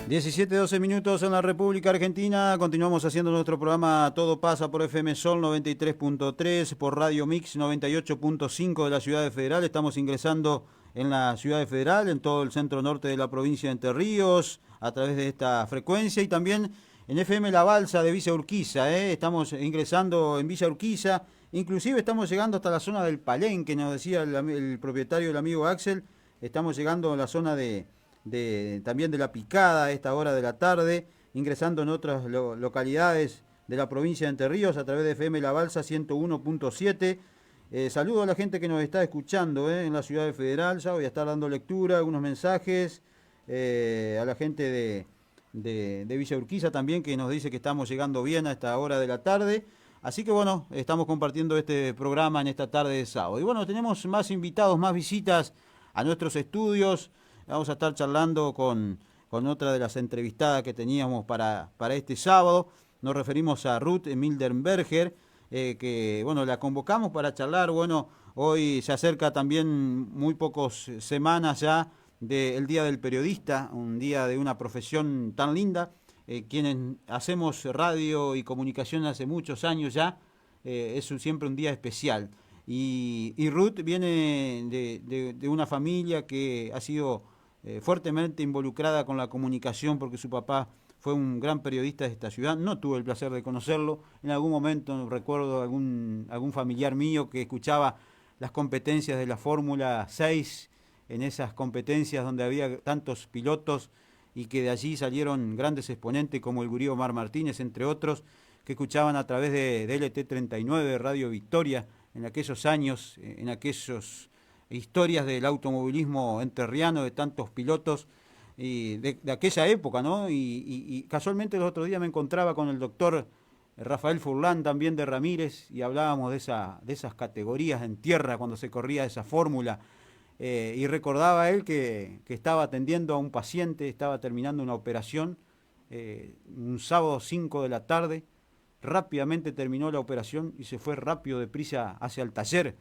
17-12 minutos en la República Argentina. Continuamos haciendo nuestro programa Todo Pasa por FM Sol 93.3, por Radio Mix 98.5 de la Ciudad de Federal. Estamos ingresando en la Ciudad de Federal, en todo el centro norte de la provincia de Entre Ríos, a través de esta frecuencia, y también en FM La Balsa de Villa Urquiza. Estamos ingresando en Villa Urquiza, inclusive estamos llegando hasta la zona del Palenque, nos decía el propietario, el amigo Axel. Estamos llegando a la zona también de La Picada a esta hora de la tarde, ingresando en otras localidades de la provincia de Entre Ríos a través de FM La Balsa 101.7. Saludo a la gente que nos está escuchando en la Ciudad de Federal. Ya voy a estar dando lectura, algunos mensajes a la gente de Villa Urquiza también, que nos dice que estamos llegando bien a esta hora de la tarde. Así que bueno, estamos compartiendo este programa en esta tarde de sábado. Y bueno, tenemos más invitados, más visitas a nuestros estudios. Vamos a estar charlando con otra de las entrevistadas que teníamos para este sábado. Nos referimos a Ruth Mildenberger, que bueno, la convocamos para charlar. Bueno, hoy se acerca también muy pocas semanas ya del Día del Periodista, un día de una profesión tan linda. Quienes hacemos radio y comunicación hace muchos años ya, es siempre un día especial. Y Ruth viene de una familia que ha sido fuertemente involucrada con la comunicación, porque su papá fue un gran periodista de esta ciudad. No tuve el placer de conocerlo. En algún momento recuerdo algún familiar mío que escuchaba las competencias de la Fórmula 6, en esas competencias donde había tantos pilotos y que de allí salieron grandes exponentes como el gurí Omar Martínez, entre otros, que escuchaban a través de LT39, Radio Victoria, en aquellos años, en aquellos historias del automovilismo entrerriano, de tantos pilotos y de aquella época, ¿no? Y casualmente el otro día me encontraba con el doctor Rafael Furlán, también de Ramírez, y hablábamos de esas categorías en tierra cuando se corría esa fórmula, y recordaba él que estaba atendiendo a un paciente, estaba terminando una operación, un sábado 5 de la tarde, rápidamente terminó la operación y se fue rápido deprisa hacia el taller.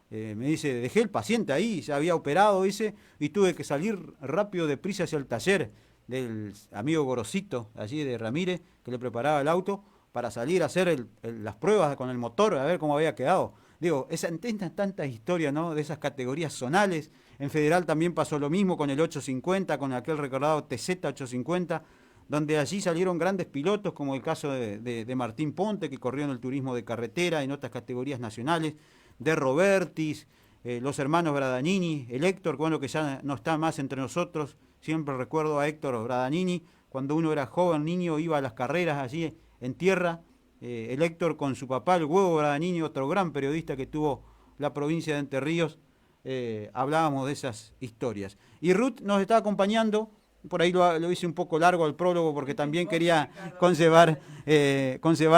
Me dice, dejé el paciente ahí, se había operado, dice, y tuve que salir rápido deprisa hacia el taller del amigo Gorosito, allí de Ramírez, que le preparaba el auto, para salir a hacer las pruebas con el motor, a ver cómo había quedado. Digo, tantas historias, ¿no?, de esas categorías zonales. En Federal también pasó lo mismo con el 850, con aquel recordado TZ 850, donde allí salieron grandes pilotos, como el caso de Martín Ponte, que corrió en el turismo de carretera, en otras categorías nacionales, de Robertis, los hermanos Bradanini, el Héctor, bueno, que ya no está más entre nosotros. Siempre recuerdo a Héctor Bradanini, cuando uno era joven, niño, iba a las carreras allí en tierra. El Héctor con su papá, el Huevo Bradanini, otro gran periodista que tuvo la provincia de Entre Ríos. Hablábamos de esas historias. Y Ruth nos está acompañando. Por ahí lo hice un poco largo al prólogo porque también quería conservar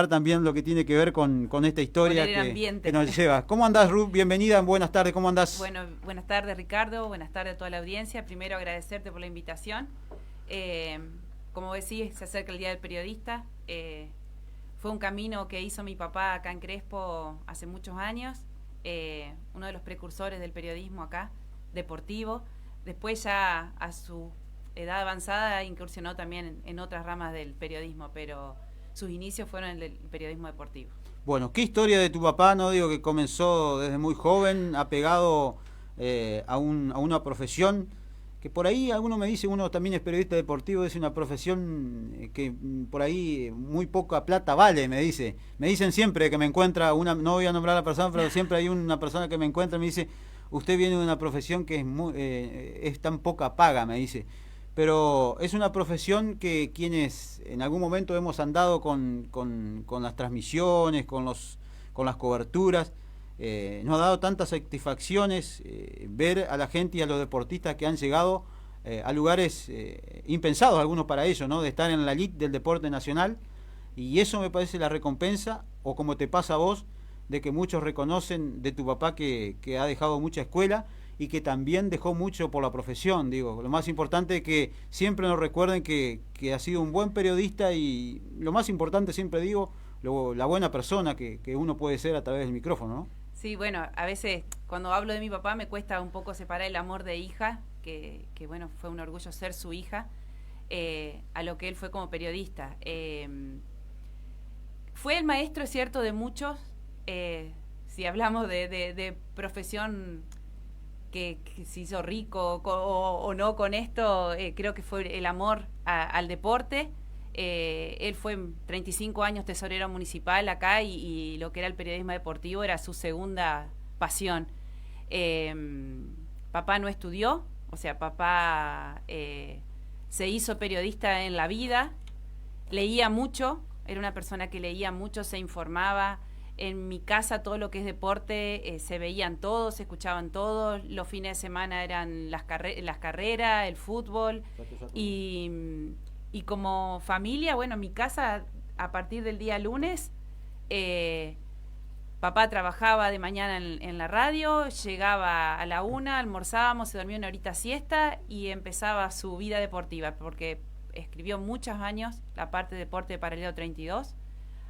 también lo que tiene que ver con esta historia que nos lleva. ¿Cómo andás, Ruth? Bienvenida, buenas tardes, ¿cómo andás? Bueno, buenas tardes, Ricardo, buenas tardes a toda la audiencia. Primero agradecerte por la invitación. Como decís, se acerca el Día del Periodista. Fue un camino que hizo mi papá acá en Crespo hace muchos años, uno de los precursores del periodismo acá, deportivo. Después ya a su edad avanzada incursionó también en otras ramas del periodismo, pero sus inicios fueron en el periodismo deportivo. Bueno, ¿qué historia de tu papá? No digo que comenzó desde muy joven, apegado a una profesión, que por ahí alguno me dice, uno también es periodista deportivo, es una profesión que por ahí muy poca plata vale, me dicen siempre que me encuentra no voy a nombrar a la persona, pero siempre hay una persona que me encuentra y me dice, usted viene de una profesión que es tan poca paga, me dice. Pero es una profesión que quienes en algún momento hemos andado con las transmisiones, con las coberturas, nos ha dado tantas satisfacciones ver a la gente y a los deportistas que han llegado a lugares impensados, algunos para ellos, ¿no?, de estar en la elite del deporte nacional, y eso me parece la recompensa, o como te pasa a vos, de que muchos reconocen de tu papá que ha dejado mucha escuela y que también dejó mucho por la profesión. Digo, lo más importante es que siempre nos recuerden que ha sido un buen periodista, y lo más importante, siempre digo, la buena persona que uno puede ser a través del micrófono, ¿no? Sí, bueno, a veces cuando hablo de mi papá me cuesta un poco separar el amor de hija, que bueno, fue un orgullo ser su hija, a lo que él fue como periodista. Fue el maestro, es cierto, de muchos, si hablamos de profesión que se hizo rico o no con esto, creo que fue el amor al deporte. Él fue 35 años tesorero municipal acá y lo que era el periodismo deportivo era su segunda pasión. Papá no estudió, o sea, papá se hizo periodista en la vida, leía mucho, era una persona que leía mucho, se informaba. En mi casa todo lo que es deporte se veían todos, se escuchaban todos, los fines de semana eran las carreras, el fútbol y como familia, bueno, en mi casa a partir del día lunes papá trabajaba de mañana en la radio, llegaba a la 1, almorzábamos, se dormía una horita siesta y empezaba su vida deportiva, porque escribió muchos años la parte de deporte de Paralelo 32,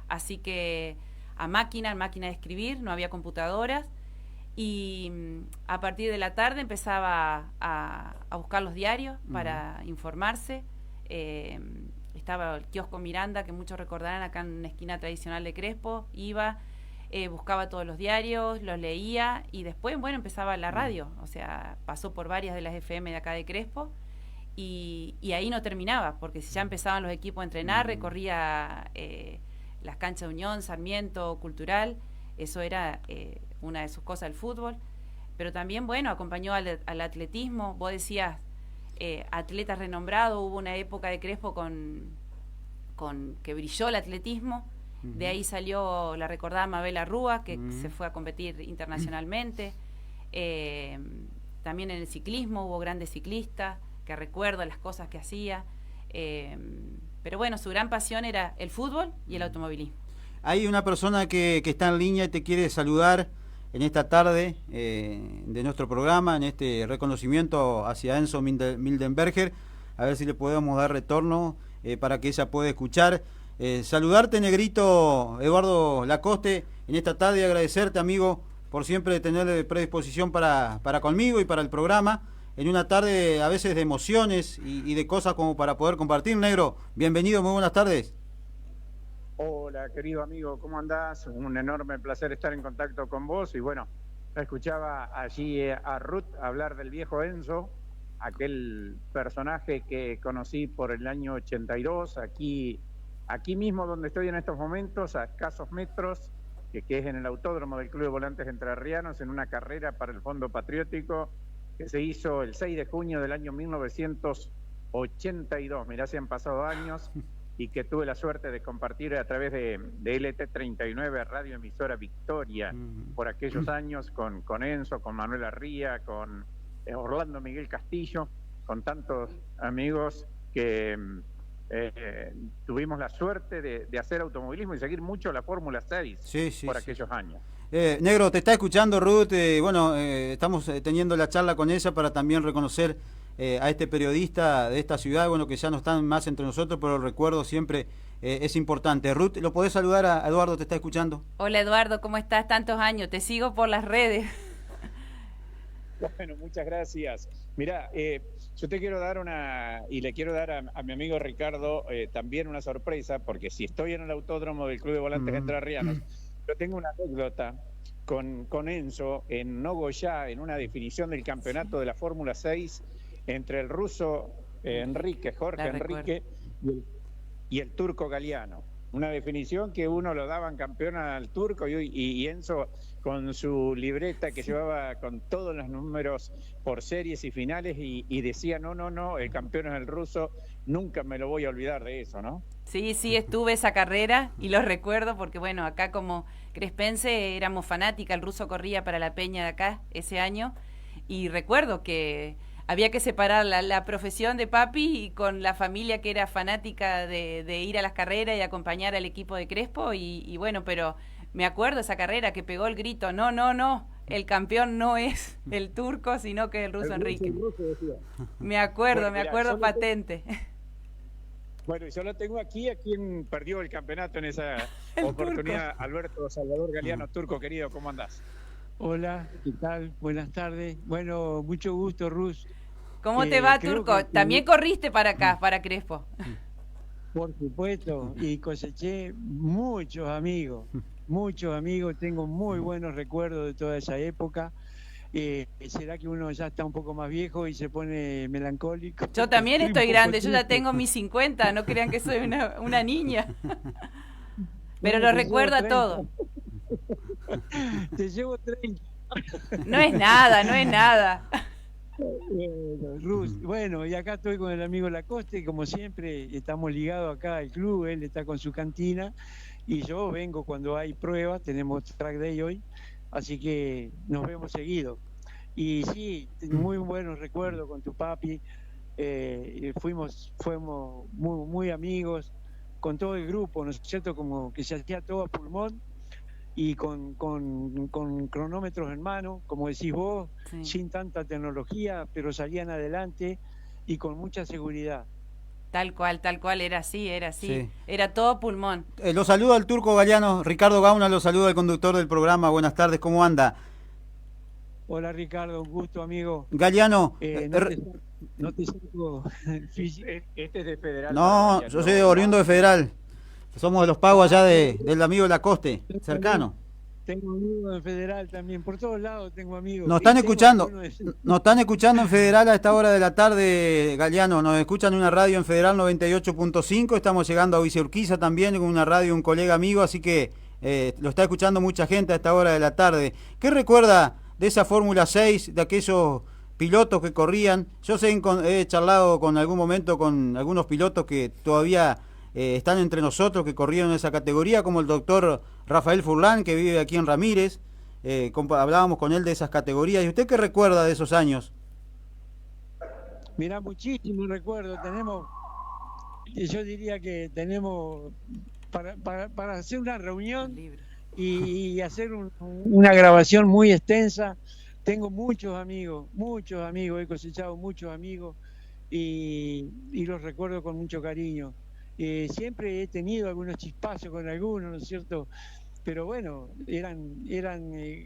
así que a máquina de escribir, no había computadoras, y a partir de la tarde empezaba a buscar los diarios para informarse. Estaba el kiosco Miranda, que muchos recordarán, acá en una esquina tradicional de Crespo, iba, buscaba todos los diarios, los leía, y después, bueno, empezaba la radio, o sea, pasó por varias de las FM de acá de Crespo, y ahí no terminaba, porque si ya empezaban los equipos a entrenar, recorría las canchas de Unión, Sarmiento, Cultural, eso era una de sus cosas, el fútbol, pero también, bueno, acompañó al atletismo. Vos decías, atletas renombrados, hubo una época de Crespo con que brilló el atletismo, de ahí salió la recordada Mabel Arrúa, que se fue a competir internacionalmente, también en el ciclismo hubo grandes ciclistas, que recuerdo las cosas que hacía, pero bueno, su gran pasión era el fútbol y el automovilismo. Hay una persona que está en línea y te quiere saludar en esta tarde de nuestro programa, en este reconocimiento hacia Enzo Mildenberger, a ver si le podemos dar retorno para que ella pueda escuchar. Saludarte, Negrito, Eduardo Lacoste, en esta tarde y agradecerte, amigo, por siempre tener predisposición para conmigo y para el programa, en una tarde a veces de emociones y de cosas como para poder compartir. Negro, bienvenido, muy buenas tardes. Hola, querido amigo, ¿cómo andás? Un enorme placer estar en contacto con vos. Y bueno, escuchaba allí a Ruth hablar del viejo Enzo, aquel personaje que conocí por el año 82, aquí mismo donde estoy en estos momentos, a escasos metros, que es en el autódromo del Club de Volantes Entrerrianos, en una carrera para el Fondo Patriótico que se hizo el 6 de junio del año 1982. Mirá, se han pasado años, y que tuve la suerte de compartir a través de LT39, Radio Emisora Victoria, por aquellos años, con Enzo, con Manuel Arría, con Orlando Miguel Castillo, con tantos amigos que tuvimos la suerte de hacer automovilismo y seguir mucho la Fórmula 6 por aquellos años. Negro, te está escuchando Ruth, estamos teniendo la charla con ella para también reconocer a este periodista de esta ciudad, bueno, que ya no están más entre nosotros, pero el recuerdo siempre es importante. Ruth, ¿lo podés saludar a Eduardo? ¿Te está escuchando? Hola Eduardo, ¿cómo estás? Tantos años, te sigo por las redes. Bueno, muchas gracias. Mirá, yo te quiero dar y le quiero dar a mi amigo Ricardo también una sorpresa, porque si estoy en el autódromo del Club de Volantes Entrerrianos, yo tengo una anécdota con Enzo en Nogoyá, en una definición del campeonato de la Fórmula 6 entre el ruso Jorge Enrique y el turco Galiano. Una definición que uno lo daban campeón al turco y Enzo con su libreta que llevaba con todos los números por series y finales y decía no, el campeón es el ruso, nunca me lo voy a olvidar de eso, ¿no? Sí, estuve esa carrera y lo recuerdo porque, bueno, acá como crespense éramos fanáticas, el ruso corría para la Peña de acá ese año y recuerdo que había que separar la profesión de papi y con la familia que era fanática de ir a las carreras y acompañar al equipo de Crespo y bueno, pero me acuerdo esa carrera que pegó el grito, no, el campeón no es el turco, sino que el ruso Enrique. El ruso decía. Me acuerdo patente. Bueno, yo lo tengo aquí a quien perdió el campeonato en esa oportunidad, turco. Alberto Salvador Galiano, turco querido, ¿cómo andás? Hola, ¿qué tal? Buenas tardes. Bueno, mucho gusto, Rus. ¿Cómo te va, creo Turco? que- También corriste para acá, para Crespo. Por supuesto, y coseché muchos amigos, tengo muy buenos recuerdos de toda esa época. ¿Será que uno ya está un poco más viejo y se pone melancólico? Yo también Un estoy poco grande, yo ya triste. tengo mis 50, no crean que soy una niña. Pero Bueno, lo te recuerdo a llevo todo. 30. Te llevo 30. No es nada, no es nada. Bueno, Rus, bueno, y acá estoy con el amigo Lacoste, como siempre estamos ligados acá al club, él está con su cantina y yo vengo cuando hay pruebas, tenemos track day hoy, así que nos vemos seguido. Y sí, muy buenos recuerdos con tu papi, fuimos muy, muy amigos con todo el grupo, ¿no es cierto? Como que se hacía todo a pulmón y con cronómetros en mano, como decís vos, Sí. sin tanta tecnología, pero salían adelante y con mucha seguridad. Tal cual, era así, Sí. era todo pulmón. Lo saluda el Turco Galeano, Ricardo Gauna lo saluda, el conductor del programa. Buenas tardes, ¿cómo anda? Hola Ricardo, un gusto amigo. Galeano, No te saco físico. Este es de Federal. no, para yo soy oriundo de Federal. Somos de los pagos allá del amigo Lacoste, cercano. Tengo amigos en Federal también, por todos lados tengo amigos. Nos están Y tengo escuchando, algunos de- nos están escuchando en Federal a esta hora de la tarde, Galeano. Nos escuchan en una radio en Federal 98.5. Estamos llegando a Viceurquiza también con una radio, un colega amigo, así que lo está escuchando mucha gente a esta hora de la tarde. ¿Qué recuerda de esa Fórmula 6, de aquellos pilotos que corrían? Yo he charlado con algún momento con algunos pilotos que todavía están entre nosotros, que corrieron en esa categoría, como el doctor Rafael Furlán, que vive aquí en Ramírez. Hablábamos con él de esas categorías. ¿Y usted qué recuerda de esos años? Mirá, muchísimos recuerdos tenemos. Yo diría que tenemos para hacer una reunión Libro. y hacer una grabación muy extensa. Tengo muchos amigos, he cosechado muchos amigos y los recuerdo con mucho cariño. Siempre he tenido algunos chispazos con algunos, ¿no es cierto? Pero bueno, eran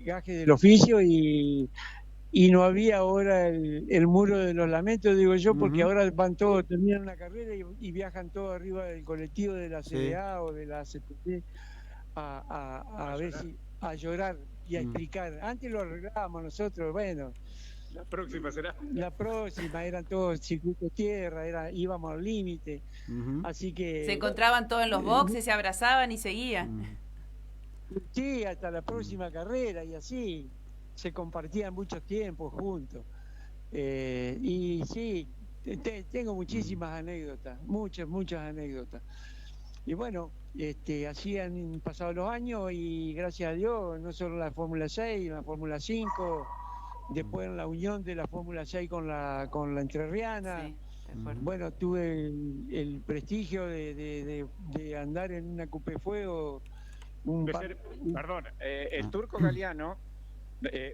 gajes del oficio y no había ahora el muro de los lamentos, digo yo, porque ahora van todos, terminan una carrera y viajan todos arriba del colectivo de la CDA o de la CPT a ver si a llorar y a explicar. Antes lo arreglábamos nosotros, bueno. La próxima será. La próxima eran todos circuitos tierra, íbamos al límite, así que... Se encontraban todos en los boxes, se abrazaban y seguían. Sí, hasta la próxima carrera y así se compartían muchos tiempos juntos. Y sí, tengo muchísimas anécdotas, muchas anécdotas. Y bueno, así han pasado los años y gracias a Dios, no solo la Fórmula 6, la Fórmula 5, después en la unión de la Fórmula 6 con la entrerriana. Sí, de acuerdo. Bueno, tuve el prestigio de andar en una Coupé Fuego. Perdón, el Turco Galeano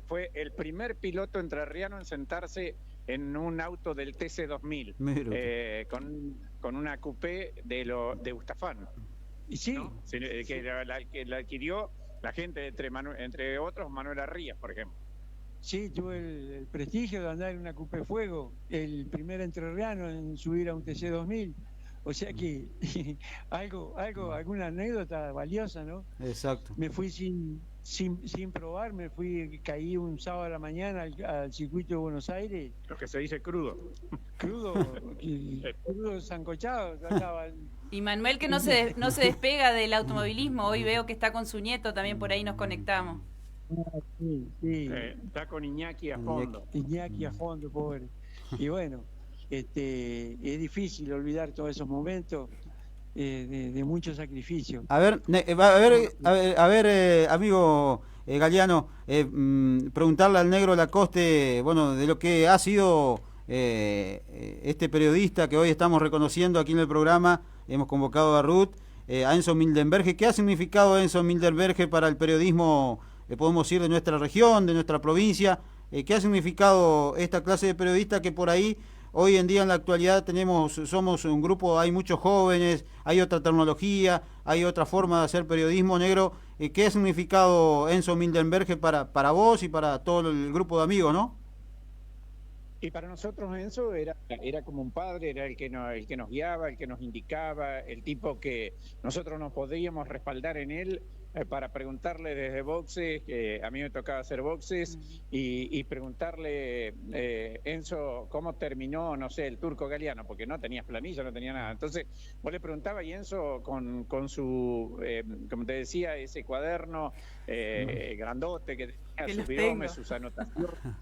fue el primer piloto entrerriano en sentarse en un auto del TC2000 con una coupé de Ustafán. Y sí, ¿no? Que la adquirió la gente, entre otros Manuel Arrías, por ejemplo. sí, tuve el prestigio de andar en una Coupé Fuego, el primer entrerriano en subir a un TC2000. O sea que alguna anécdota valiosa, ¿no? Exacto. Me fui sin probar, caí un sábado a la mañana al circuito de Buenos Aires. Lo que se dice crudo. Crudo sancochado. Y Manuel, que no se despega del automovilismo, hoy veo que está con su nieto, también por ahí nos conectamos. Sí. Está con Iñaki a fondo. Iñaki a fondo, pobre. Y bueno, es difícil olvidar todos esos momentos de mucho sacrificio. A ver, amigo Galeano, preguntarle al negro Lacoste, bueno, de lo que ha sido este periodista que hoy estamos reconociendo aquí en el programa. Hemos convocado a Ruth, a Enzo Mildenberger. ¿Qué ha significado Enzo Mildenberger para el periodismo, podemos decir, de nuestra región, de nuestra provincia? ¿Qué ha significado esta clase de periodista que por ahí, hoy en día en la actualidad somos un grupo, hay muchos jóvenes, hay otra tecnología, hay otra forma de hacer periodismo, negro? ¿Qué ha significado Enzo Mildenberger para vos y para todo el grupo de amigos, no? Y para nosotros Enzo era como un padre, era el que nos guiaba, el que nos indicaba, el tipo que nosotros nos podíamos respaldar en él para preguntarle desde boxes, que a mí me tocaba hacer boxes, y preguntarle, Enzo, ¿cómo terminó, no sé, el Turco Galeano? Porque no tenías planilla, no tenía nada. Entonces vos le preguntabas y Enzo con su, como te decía, ese cuaderno grandote que tenía sus bidomes, sus anotaciones.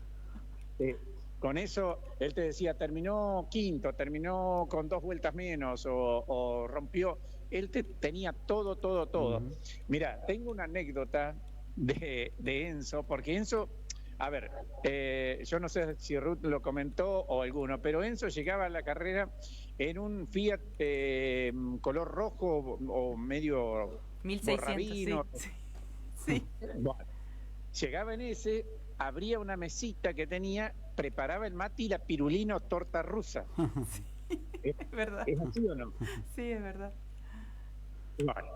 Con eso, él te decía, terminó quinto, terminó con 2 vueltas menos o rompió. Él tenía todo. Mira, tengo una anécdota de Enzo, porque Enzo, a ver, yo no sé si Ruth lo comentó o alguno, pero Enzo llegaba a la carrera en un Fiat color rojo o medio 1600, borrabino. Sí. Bueno, llegaba en ese, abría una mesita que tenía, preparaba el mate y la pirulina o torta rusa. Es verdad. ¿Es así o no? Sí, es verdad. Bueno,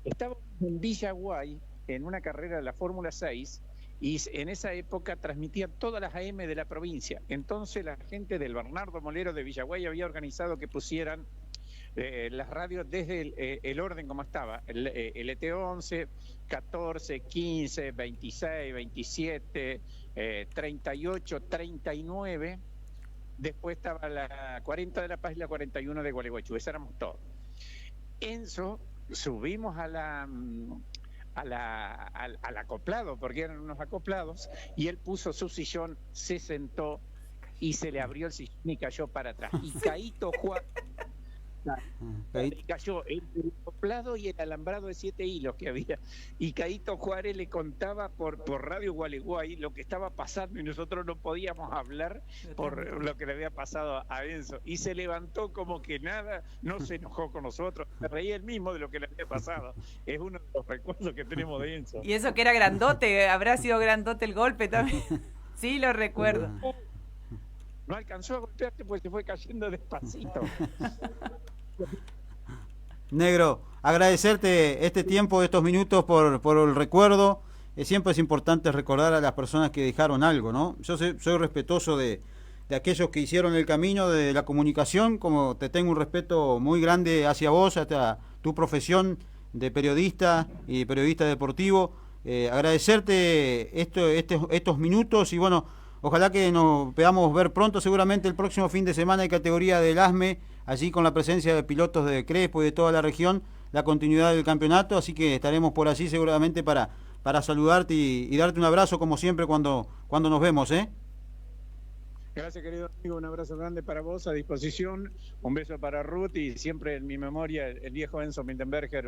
estábamos en Villaguay en una carrera de la Fórmula 6 y en esa época transmitían todas las AM de la provincia. Entonces la gente del Bernardo Molero de Villaguay había organizado que pusieran las radios desde el orden como estaba, el ET11, 14, 15, 26, 27, 38, 39, después estaba la 40 de La Paz y la 41 de Gualeguaychú, esas éramos todos. Enzo, subimos al acoplado, porque eran unos acoplados, y él puso su sillón, se sentó y se le abrió el sillón y cayó para atrás. Y Caíto Juan... cayó el acoplado y el alambrado de 7 hilos que había, y Caíto Juárez le contaba por Radio Gualeguay lo que estaba pasando y nosotros no podíamos hablar por lo que le había pasado a Enzo, y se levantó como que nada, no se enojó con nosotros, se reía él mismo de lo que le había pasado. Es uno de los recuerdos que tenemos de Enzo. Y eso que era grandote, habrá sido grandote el golpe también. Sí, lo recuerdo. No alcanzó a golpearte porque se fue cayendo despacito. Negro, agradecerte este tiempo, estos minutos por el recuerdo. Siempre es importante recordar a las personas que dejaron algo, ¿no? Yo soy respetuoso de aquellos que hicieron el camino de la comunicación, como te tengo un respeto muy grande hacia vos, hasta tu profesión de periodista y periodista deportivo. Agradecerte estos minutos y bueno, ojalá que nos podamos ver pronto, seguramente el próximo fin de semana en categoría del ASME, allí con la presencia de pilotos de Crespo y de toda la región, la continuidad del campeonato, así que estaremos por allí seguramente para saludarte y darte un abrazo como siempre cuando nos vemos, ¿eh? Gracias, querido amigo, un abrazo grande para vos, a disposición, un beso para Ruth y siempre en mi memoria el viejo Enzo Mintenberger,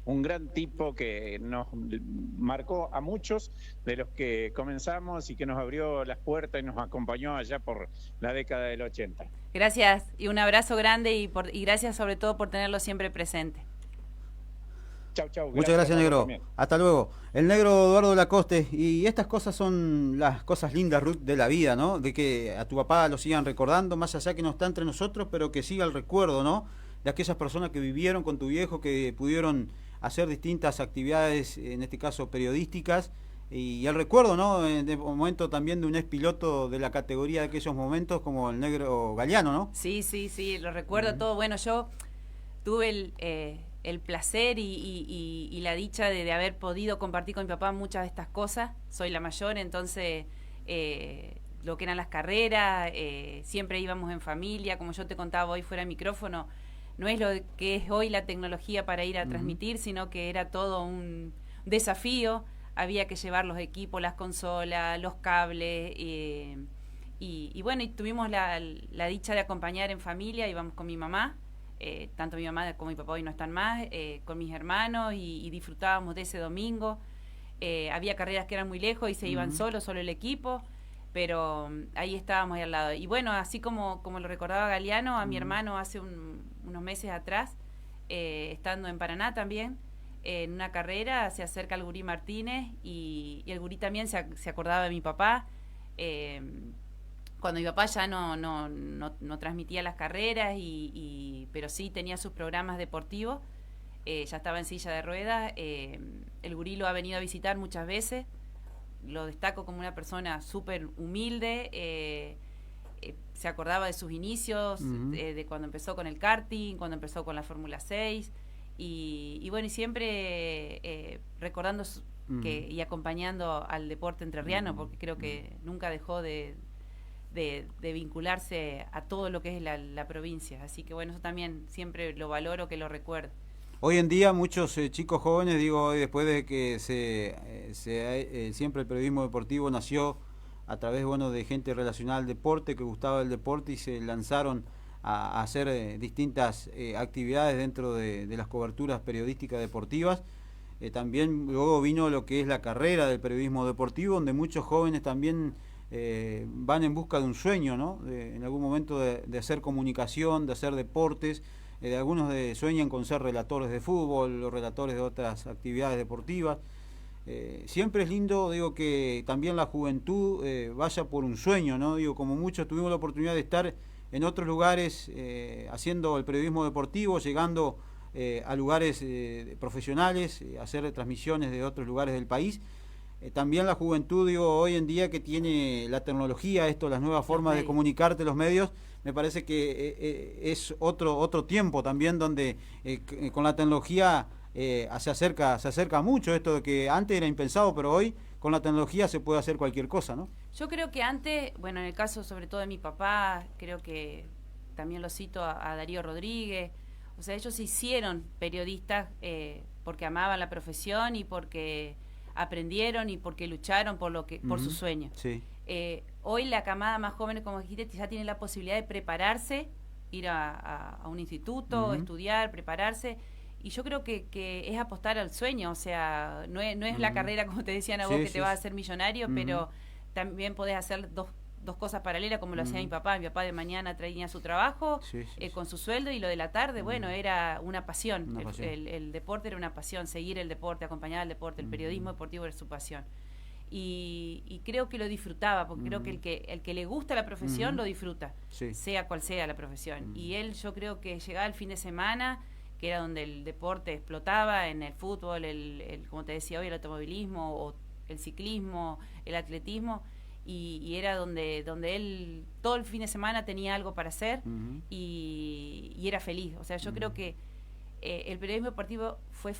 un gran tipo que nos marcó a muchos de los que comenzamos y que nos abrió las puertas y nos acompañó allá por la década del 80. Gracias y un abrazo grande y gracias sobre todo por tenerlo siempre presente. Chau. Muchas gracias, negro. También. Hasta luego. El negro Eduardo Lacoste. Y estas cosas son las cosas lindas, Ruth, de la vida, ¿no? De que a tu papá lo sigan recordando, más allá que no está entre nosotros, pero que siga el recuerdo, ¿no? De aquellas personas que vivieron con tu viejo, que pudieron hacer distintas actividades, en este caso periodísticas, y el recuerdo, ¿no? De momento también de un expiloto de la categoría de aquellos momentos, como el negro Galeano, ¿no? Sí, lo recuerdo todo. Bueno, yo tuve el placer y la dicha de haber podido compartir con mi papá muchas de estas cosas. Soy la mayor, entonces lo que eran las carreras, siempre íbamos en familia, como yo te contaba hoy fuera de micrófono, no es lo que es hoy la tecnología para ir a transmitir, sino que era todo un desafío, había que llevar los equipos, las consolas, los cables, y bueno, y tuvimos la dicha de acompañar en familia, íbamos con mi mamá, tanto mi mamá como mi papá hoy no están más, con mis hermanos y disfrutábamos de ese domingo. Había carreras que eran muy lejos y se iban solo el equipo, pero ahí estábamos ahí al lado. Y bueno, así como lo recordaba Galeano, a mi hermano hace unos meses atrás, estando en Paraná también, en una carrera se acerca el Gurí Martínez y el Gurí también se acordaba de mi papá. Cuando mi papá ya no transmitía las carreras, pero sí tenía sus programas deportivos, ya estaba en silla de ruedas, el Gurí lo ha venido a visitar muchas veces, lo destaco como una persona súper humilde, se acordaba de sus inicios, de cuando empezó con el karting, cuando empezó con la Fórmula 6, y bueno, y siempre recordando y acompañando al deporte entrerriano, porque creo que nunca dejó de vincularse a todo lo que es la provincia. Así que bueno, eso también siempre lo valoro, que lo recuerdo. Hoy en día muchos chicos jóvenes, digo, después de que siempre el periodismo deportivo nació a través, bueno, de gente relacionada al deporte, que gustaba del deporte, y se lanzaron a hacer distintas actividades dentro de las coberturas periodísticas deportivas. También luego vino lo que es la carrera del periodismo deportivo, donde muchos jóvenes también van en busca de un sueño, ¿no? En algún momento de hacer comunicación, de hacer deportes. Algunos sueñan con ser relatores de fútbol o relatores de otras actividades deportivas. Siempre es lindo, digo, que también la juventud vaya por un sueño, ¿no? Digo, como muchos tuvimos la oportunidad de estar en otros lugares haciendo el periodismo deportivo, llegando a lugares profesionales, hacer transmisiones de otros lugares del país. También la juventud, digo, hoy en día, que tiene la tecnología, las nuevas formas de comunicarte, los medios, me parece que es otro tiempo también, donde con la tecnología se acerca mucho esto de que antes era impensado, pero hoy con la tecnología se puede hacer cualquier cosa, ¿no? Yo creo que antes, bueno, en el caso sobre todo de mi papá, creo que también lo cito a Darío Rodríguez, o sea, ellos se hicieron periodistas porque amaban la profesión y porque aprendieron y porque lucharon por su sueño. Sí. Hoy la camada más joven, como dijiste, ya tiene la posibilidad de prepararse, ir a un instituto, estudiar, prepararse, y yo creo que es apostar al sueño. O sea, no es la carrera, como te decían a vos, que te vas a hacer millonario, pero también podés hacer dos cosas paralelas, como lo hacía mi papá. Mi papá de mañana traía su trabajo con su sueldo, y lo de la tarde, bueno, era una pasión. El deporte era una pasión, seguir el deporte, acompañar al deporte, el periodismo deportivo era su pasión. Y creo que lo disfrutaba, porque creo que el que le gusta la profesión lo disfruta, sea cual sea la profesión. Y él, yo creo que llegaba el fin de semana, que era donde el deporte explotaba, en el fútbol, como te decía hoy, el automovilismo, o el ciclismo, el atletismo, y era donde él todo el fin de semana tenía algo para hacer, y era feliz. O sea, yo creo que el periodismo deportivo fue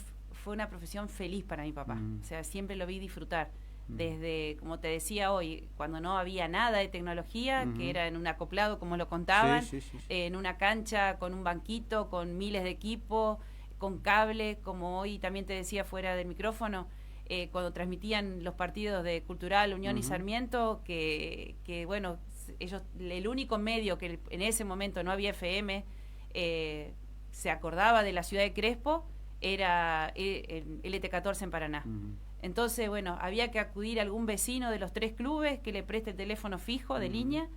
una profesión feliz para mi papá. O sea, siempre lo vi disfrutar. Desde, como te decía hoy, cuando no había nada de tecnología, que era en un acoplado, como lo contaban, en una cancha con un banquito, con miles de equipos, con cable, como hoy también te decía fuera del micrófono, cuando transmitían los partidos de Cultural, Unión y Sarmiento, que bueno, ellos, el único medio que en ese momento no había FM, se acordaba de la ciudad de Crespo, era el LT14 en Paraná. Entonces, bueno, había que acudir a algún vecino de los 3 clubes que le preste el teléfono fijo de línea,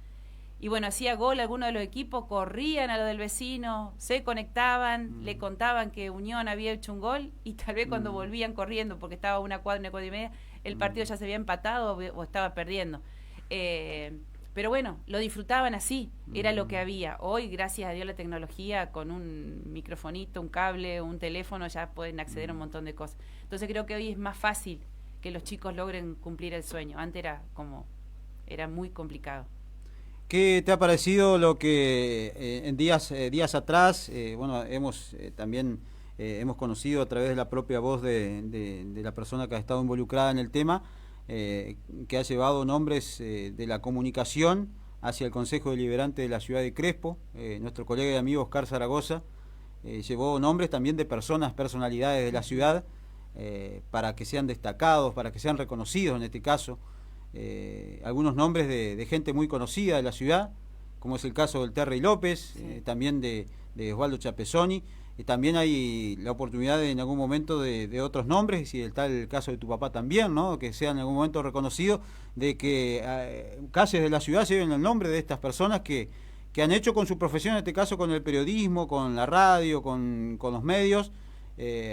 y bueno, hacía gol alguno de los equipos, corrían a lo del vecino, se conectaban, le contaban que Unión había hecho un gol, y tal vez cuando volvían corriendo, porque estaba una cuadra y media, el partido ya se había empatado o estaba perdiendo. Pero bueno, lo disfrutaban así, era lo que había. Hoy, gracias a Dios, la tecnología, con un microfonito, un cable, un teléfono, ya pueden acceder a un montón de cosas. Entonces creo que hoy es más fácil que los chicos logren cumplir el sueño. Antes era muy complicado. ¿Qué te ha parecido lo que en días atrás, bueno, también hemos conocido a través de la propia voz de la persona que ha estado involucrada en el tema, que ha llevado nombres de la comunicación hacia el Consejo Deliberante de la ciudad de Crespo? Nuestro colega y amigo Oscar Zaragoza llevó nombres también de personalidades de la ciudad, para que sean destacados, para que sean reconocidos en este caso. Algunos nombres de gente muy conocida de la ciudad, como es el caso del Terry López, también de Osvaldo Chapezoni. También hay la oportunidad en algún momento de otros nombres, y está el caso de tu papá también, ¿no? Que sea en algún momento reconocido, de que calles de la ciudad lleven el nombre de estas personas que han hecho con su profesión, en este caso con el periodismo, con la radio, con los medios,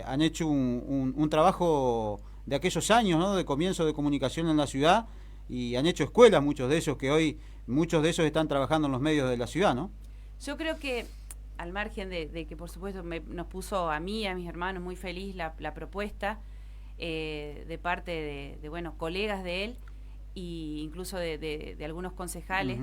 han hecho un trabajo de aquellos años, ¿no? De comienzo de comunicación en la ciudad, y han hecho escuelas, muchos de ellos, que hoy muchos de ellos están trabajando en los medios de la ciudad, ¿no? Yo creo que, al margen de que por supuesto nos puso a mí y a mis hermanos muy feliz la propuesta de parte de bueno, colegas de él, e incluso de algunos concejales,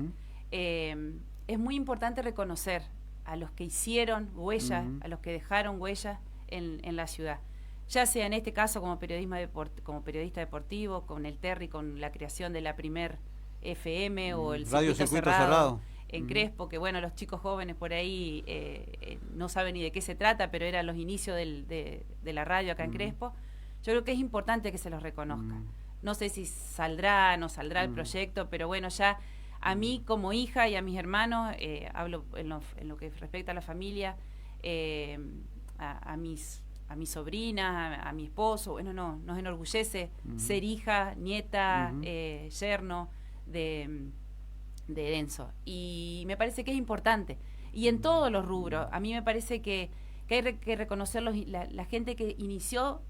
es muy importante reconocer a los que hicieron huella, a los que dejaron huella en la ciudad. Ya sea en este caso como periodista deportivo, con el Terry, con la creación de la primer FM o el Radio Circuito Cerrado en Crespo, que bueno, los chicos jóvenes por ahí no saben ni de qué se trata, pero eran los inicios de la radio acá en Crespo. Yo creo que es importante que se los reconozca. No sé si saldrá, no saldrá el proyecto, pero bueno, ya a mí como hija y a mis hermanos, hablo en lo que respecta a la familia, a mis sobrinas, a mi esposo, bueno, nos enorgullece ser hija, nieta, yerno de Enzo. Y me parece que es importante. Y en todos los rubros, a mí me parece que hay que reconocer la gente que inició,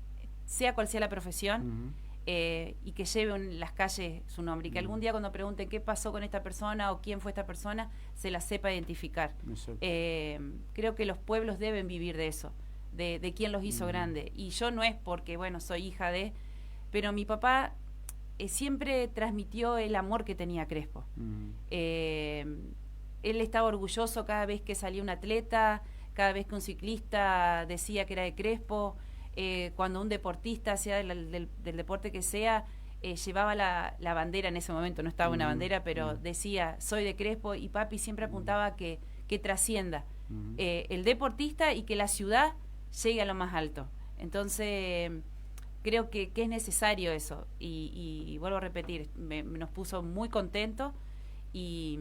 sea cual sea la profesión, y que lleve en las calles su nombre. Y que algún día cuando pregunten qué pasó con esta persona o quién fue esta persona, se la sepa identificar. Creo que los pueblos deben vivir de eso. De quién los hizo grande. Y yo no es porque, bueno, soy hija de... Pero mi papá siempre transmitió el amor que tenía Crespo. Él estaba orgulloso cada vez que salía un atleta, cada vez que un ciclista decía que era de Crespo, cuando un deportista, sea del deporte que sea, llevaba la bandera. En ese momento no estaba una bandera, pero decía, soy de Crespo, y papi siempre apuntaba a que trascienda el deportista y que la ciudad llegue a lo más alto. Entonces creo que es necesario eso, y vuelvo a repetir, nos puso muy contentos. Y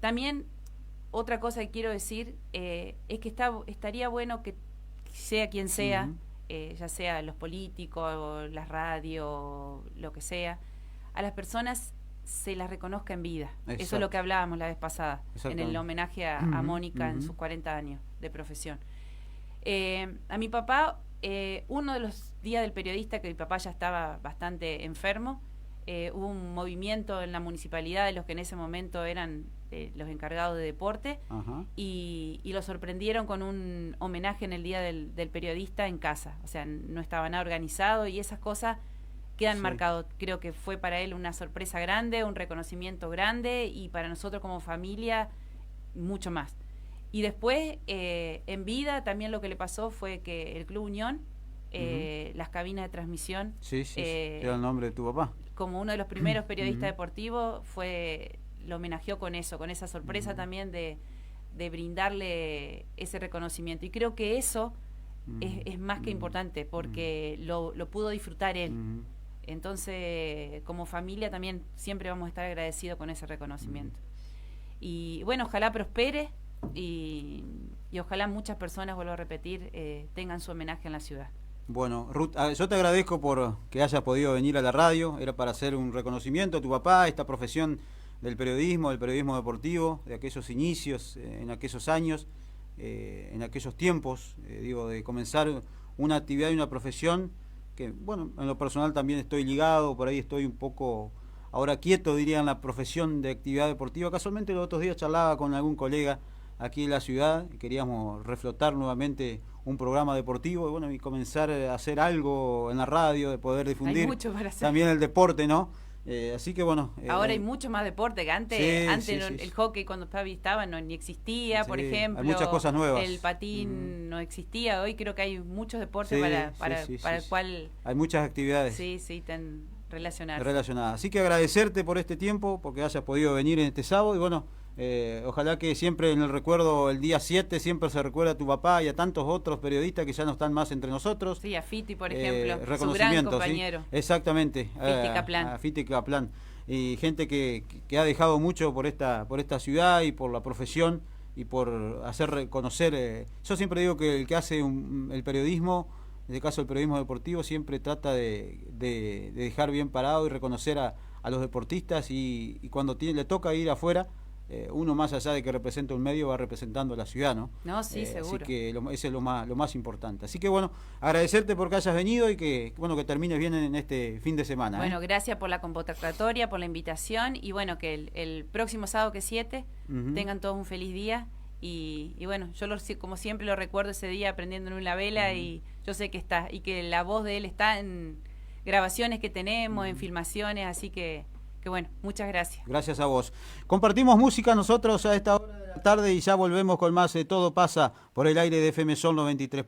también otra cosa que quiero decir es que estaría bueno que sea quien sea, ya sea los políticos, las radios, lo que sea, a las personas se las reconozca en vida. Exacto. Eso es lo que hablábamos la vez pasada, en el homenaje a Mónica en sus 40 años de profesión. A mi papá, uno de los días del periodista, que mi papá ya estaba bastante enfermo, hubo un movimiento en la municipalidad de los que en ese momento eran los encargados de deporte, y lo sorprendieron con un homenaje en el día del periodista en casa. O sea, no estaba nada organizado, y esas cosas quedan marcados. Creo que fue para él una sorpresa grande, un reconocimiento grande, y para nosotros como familia mucho más. Y después, en vida, también lo que le pasó fue que el Club Unión, las cabinas de transmisión... era el nombre de tu papá. Como uno de los primeros periodistas deportivos, lo homenajeó con eso, con esa sorpresa también de brindarle ese reconocimiento. Y creo que eso es más que importante, porque lo pudo disfrutar él. Entonces, como familia también siempre vamos a estar agradecidos con ese reconocimiento. Y bueno, ojalá prospere, y ojalá muchas personas, vuelvo a repetir, tengan su homenaje en la ciudad. Bueno, Ruth, yo te agradezco por que hayas podido venir a la radio. Era para hacer un reconocimiento a tu papá, esta profesión del periodismo deportivo, de aquellos inicios, en aquellos años, en aquellos tiempos, de comenzar una actividad y una profesión que, bueno, en lo personal también estoy ligado, por ahí estoy un poco ahora quieto, diría, en la profesión de actividad deportiva. Casualmente los otros días charlaba con algún colega aquí en la ciudad, y queríamos reflotar nuevamente un programa deportivo, y bueno, y comenzar a hacer algo en la radio, de poder difundir. Hay mucho para hacer. También el deporte, ¿no? Así que bueno. Ahora hay mucho más deporte que antes. El hockey cuando estaba ni existía, por ejemplo. Hay muchas cosas nuevas. El patín no existía. Hoy creo que hay muchos deportes para el cual... Hay muchas actividades. Están relacionadas. Así que agradecerte por este tiempo, porque hayas podido venir en este sábado, y bueno, ojalá que siempre en el recuerdo, el día 7, siempre se recuerda a tu papá y a tantos otros periodistas que ya no están más entre nosotros. Sí, a Fiti, por ejemplo, su gran compañero. ¿Sí? Exactamente. Fiti Kaplan. A Fiti Kaplan. Y gente que ha dejado mucho por esta ciudad y por la profesión, y por hacer reconocer. Yo siempre digo que el que hace el periodismo, en este caso el periodismo deportivo, siempre trata de dejar bien parado y reconocer a los deportistas, y cuando le toca ir afuera, uno, más allá de que representa un medio, va representando a la ciudad, ¿no? No, sí, seguro. Así que ese es lo más importante. Así que bueno, agradecerte porque hayas venido, y que termines bien en este fin de semana. Bueno, gracias por la convocatoria, por la invitación, y bueno, que el próximo sábado, que es 7, tengan todos un feliz día. Y bueno, yo como siempre lo recuerdo ese día prendiendo en una vela, y yo sé que está, y que la voz de él está en grabaciones que tenemos, en filmaciones, así que que bueno, muchas gracias. Gracias a vos. Compartimos música nosotros a esta hora de la tarde y ya volvemos con más de Todo Pasa por el aire de FM Sol 93.